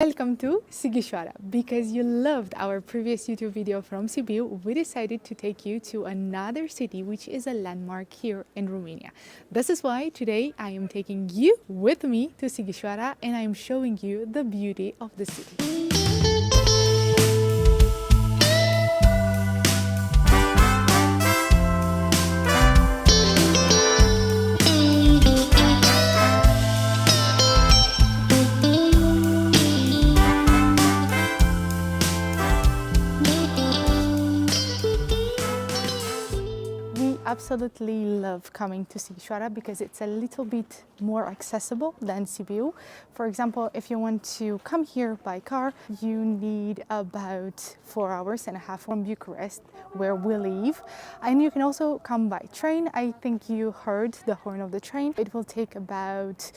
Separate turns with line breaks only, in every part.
Welcome to Sighisoara. Because you loved our previous YouTube video from Sibiu, we decided to take you to another city which is a landmark here in Romania. This is why today I am taking you with me to Sighisoara and I am showing you the beauty of the city. Absolutely love coming to Sighisoara because it's a little bit more accessible than Sibiu. For example, if you want to come here by car, you need about 4 hours and a half from Bucharest, where we live. And you can also come by train. I think you heard the horn of the train. It will take about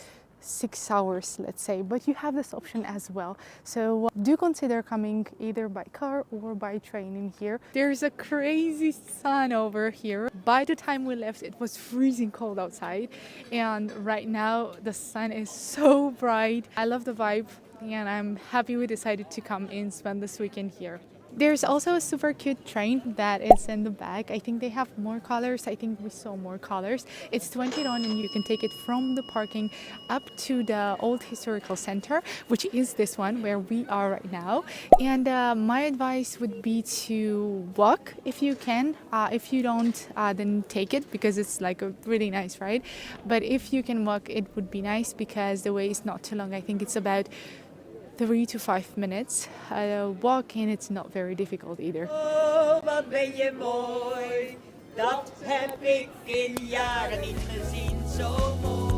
6 hours, let's say, but you have this option as well. So do consider coming either by car or by train in here. There's a crazy sun over here. By the time we left, it was freezing cold outside, and right now the sun is so bright. I love the vibe and I'm happy we decided to come and spend this weekend here. There's also a super cute train that is in the back. I think they have more colors. I think we saw more colors. It's 20 RON and you can take it from the parking up to the old historical center, which is this one where we are right now. And my advice would be to walk if you can. If you don't, then take it because it's like a really nice ride. But if you can walk, it would be nice because the way is not too long. I think it's about 3 to 5 minutes walk, and it's not very difficult either.
Oh, wat ben je mooi, dat heb ik in jaren niet gezien, zo mooi.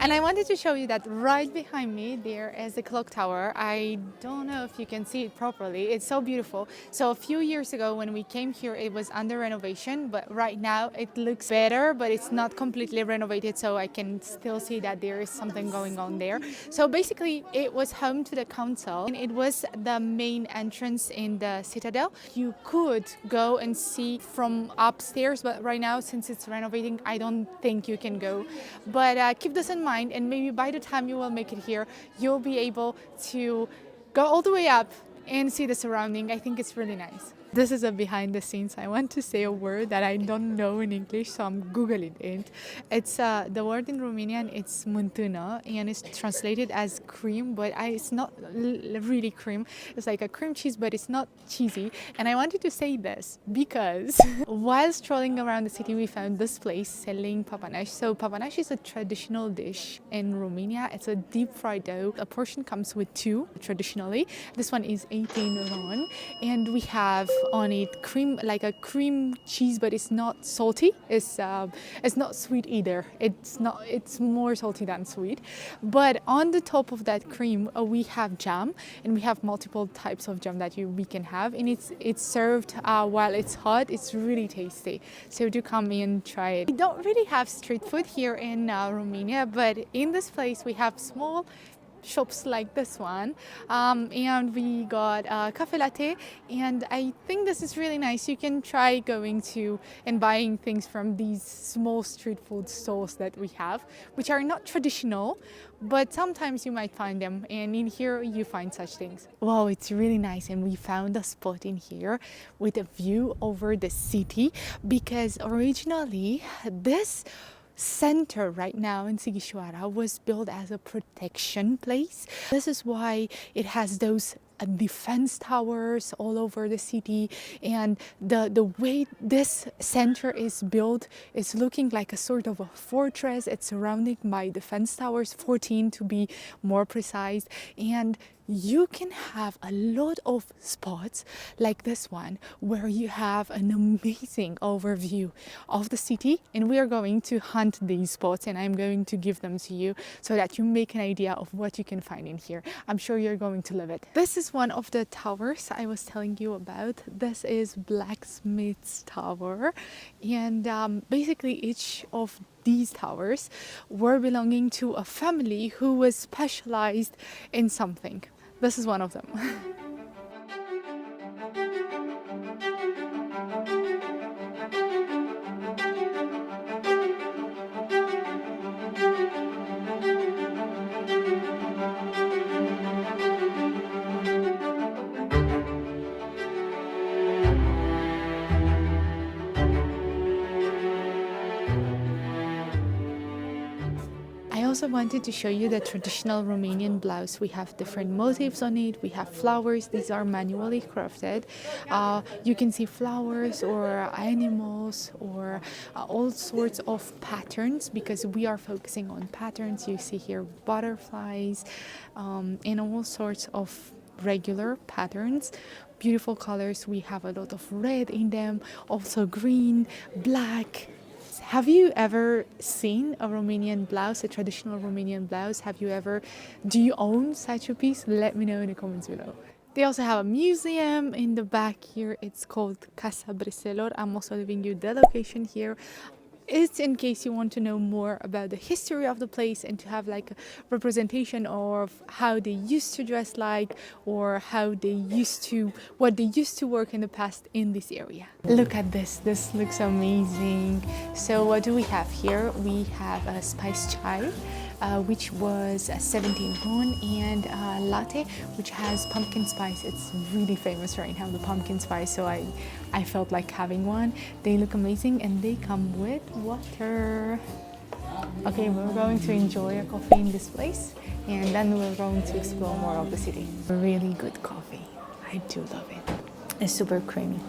And I wanted to show you that right behind me there is a clock tower. I don't know if you can see it properly. It's so beautiful. So a few years ago when we came here, it was under renovation, but right now it looks better, but it's not completely renovated, so I can still see that there is something going on there. So basically it was home to the council and it was the main entrance in the citadel. You could go and see from upstairs, but right now since it's renovating, I don't think you can go. But keep this in mind, and maybe by the time you will make it here, you'll be able to go all the way up and see the surrounding. I think it's really nice. This is a behind the scenes. I want to say a word that I don't know in English, so I'm Googling it. It's the word in Romanian, it's mântână, and it's translated as cream, but it's not really cream. It's like a cream cheese, but it's not cheesy. And I wanted to say this because while strolling around the city, we found this place selling papanaș. So papanaș is a traditional dish in Romania. It's a deep fried dough. A portion comes with 2 traditionally. This one is 18 RON, and we have on it cream, like a cream cheese, but it's not salty. It's not sweet either. It's more salty than sweet. But on the top of that cream, we have jam, and we have multiple types of jam that we can have, and it's served while it's hot. It's really tasty. So do come and try it. We don't really have street food here in Romania, but in this place we have small shops like this one, and we got a cafe latte, and I think this is really nice. You can try going to and buying things from these small street food stalls that we have, which are not traditional, but sometimes you might find them, and in here you find such things. Wow, it's really nice, and we found a spot in here with a view over the city because originally this center right now in Sighisoara was built as a protection place. This is why it has those defense towers all over the city, and the way this center is built is looking like a sort of a fortress. It's surrounded by defense towers, 14 to be more precise, and you can have a lot of spots like this one where you have an amazing overview of the city, and we are going to hunt these spots and I'm going to give them to you so that you make an idea of what you can find in here. I'm sure you're going to love it. This is one of the towers I was telling you about. This is Blacksmith's Tower, and basically each of these towers were belonging to a family who was specialized in something. This is one of them. also wanted to show you the traditional Romanian blouse. We have different motifs on it. We have flowers. These are manually crafted. You can see flowers or animals or all sorts of patterns, because we are focusing on patterns. You see here butterflies and all sorts of regular patterns, beautiful colors. We have a lot of red in them, also green, black. Have you ever seen a Romanian blouse, a traditional Romanian blouse? Do you own such a piece? Let me know in the comments below. They also have a museum in the back here. It's called Casa Breselor. I'm also leaving you the location here. It's in case you want to know more about the history of the place and to have like a representation of how they used to dress like, or what they used to work in the past in this area. Look at this looks amazing. So what do we have here? We have a spice chai, which was a 17 RON, and a latte which has pumpkin spice. It's really famous right now, the pumpkin spice, so I felt like having one. They look amazing and they come with water. Okay, we're going to enjoy a coffee in this place, and then we're going to explore more of the city. Really good coffee. I do love it. It's super creamy.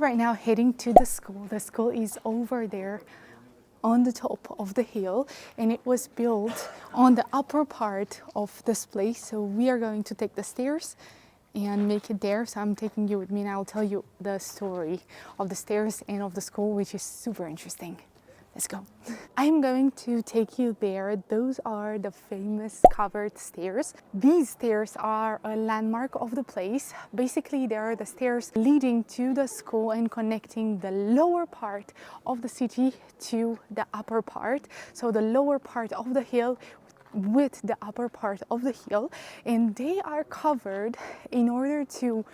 Right now heading to the school. The school is over there on the top of the hill, and it was built on the upper part of this place. So we are going to take the stairs and make it there. So I'm taking you with me, and I'll tell you the story of the stairs and of the school, which is super interesting. Let's go. I'm going to take you there. Those are the famous covered stairs. These stairs are a landmark of the place. Basically, they are the stairs leading to the school and connecting the lower part of the city to the upper part. So the lower part of the hill with the upper part of the hill, and they are covered in order to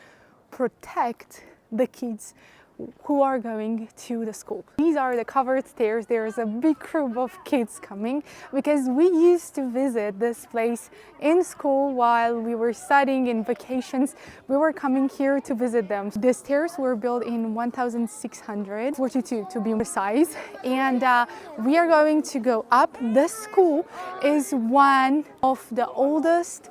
protect the kids who are going to the school. These are the covered stairs. There's a big group of kids coming because we used to visit this place in school while we were studying in vacations. We were coming here to visit them. The stairs were built in 1642 to be precise, and we are going to go up. This school is one of the oldest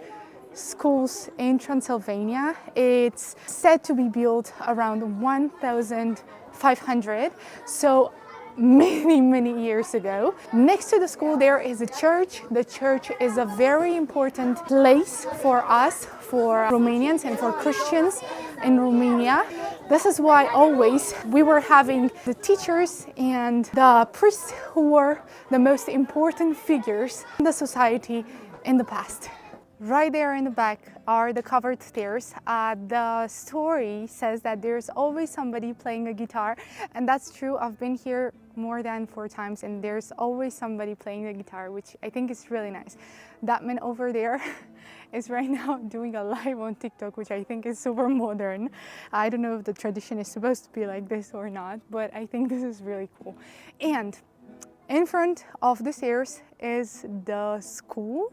schools in Transylvania. It's said to be built around 1500, so many years ago. Next to the school there is a church. The church is a very important place for us, for Romanians and for Christians in Romania. This is why always we were having the teachers and the priests who were the most important figures in the society in the past. Right there in the back are the covered stairs. The story says that there's always somebody playing a guitar, and that's true. I've been here more than 4 times, and there's always somebody playing the guitar, which I think is really nice. That man over there is right now doing a live on TikTok, which I think is super modern. I don't know if the tradition is supposed to be like this or not, but I think this is really cool. And in front of the stairs is the school,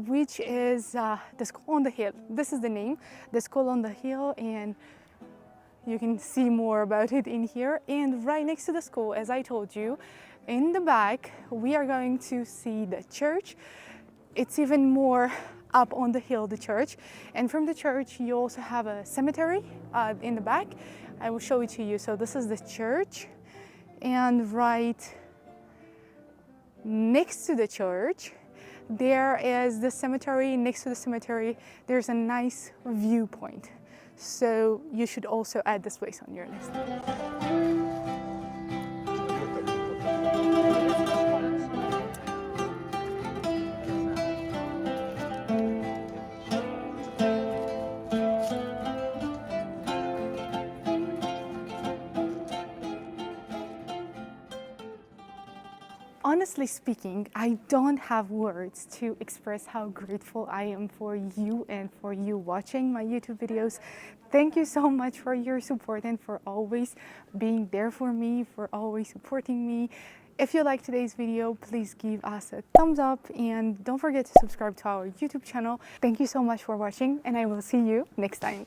which is the school on the hill. This is the name, the school on the hill, and you can see more about it in here. And right next to the school, as I told you, in the back, we are going to see the church. It's even more up on the hill, the church. And from the church, you also have a cemetery in the back. I will show it to you. So this is the church, and right next to the church there is the cemetery. Next to the cemetery there's a nice viewpoint, so you should also add this place on your list. Honestly speaking, I don't have words to express how grateful I am for you and for you watching my YouTube videos. Thank you so much for your support and for always being there for me, for always supporting me. If you liked today's video, please give us a thumbs up and don't forget to subscribe to our YouTube channel. Thank you so much for watching, and I will see you next time.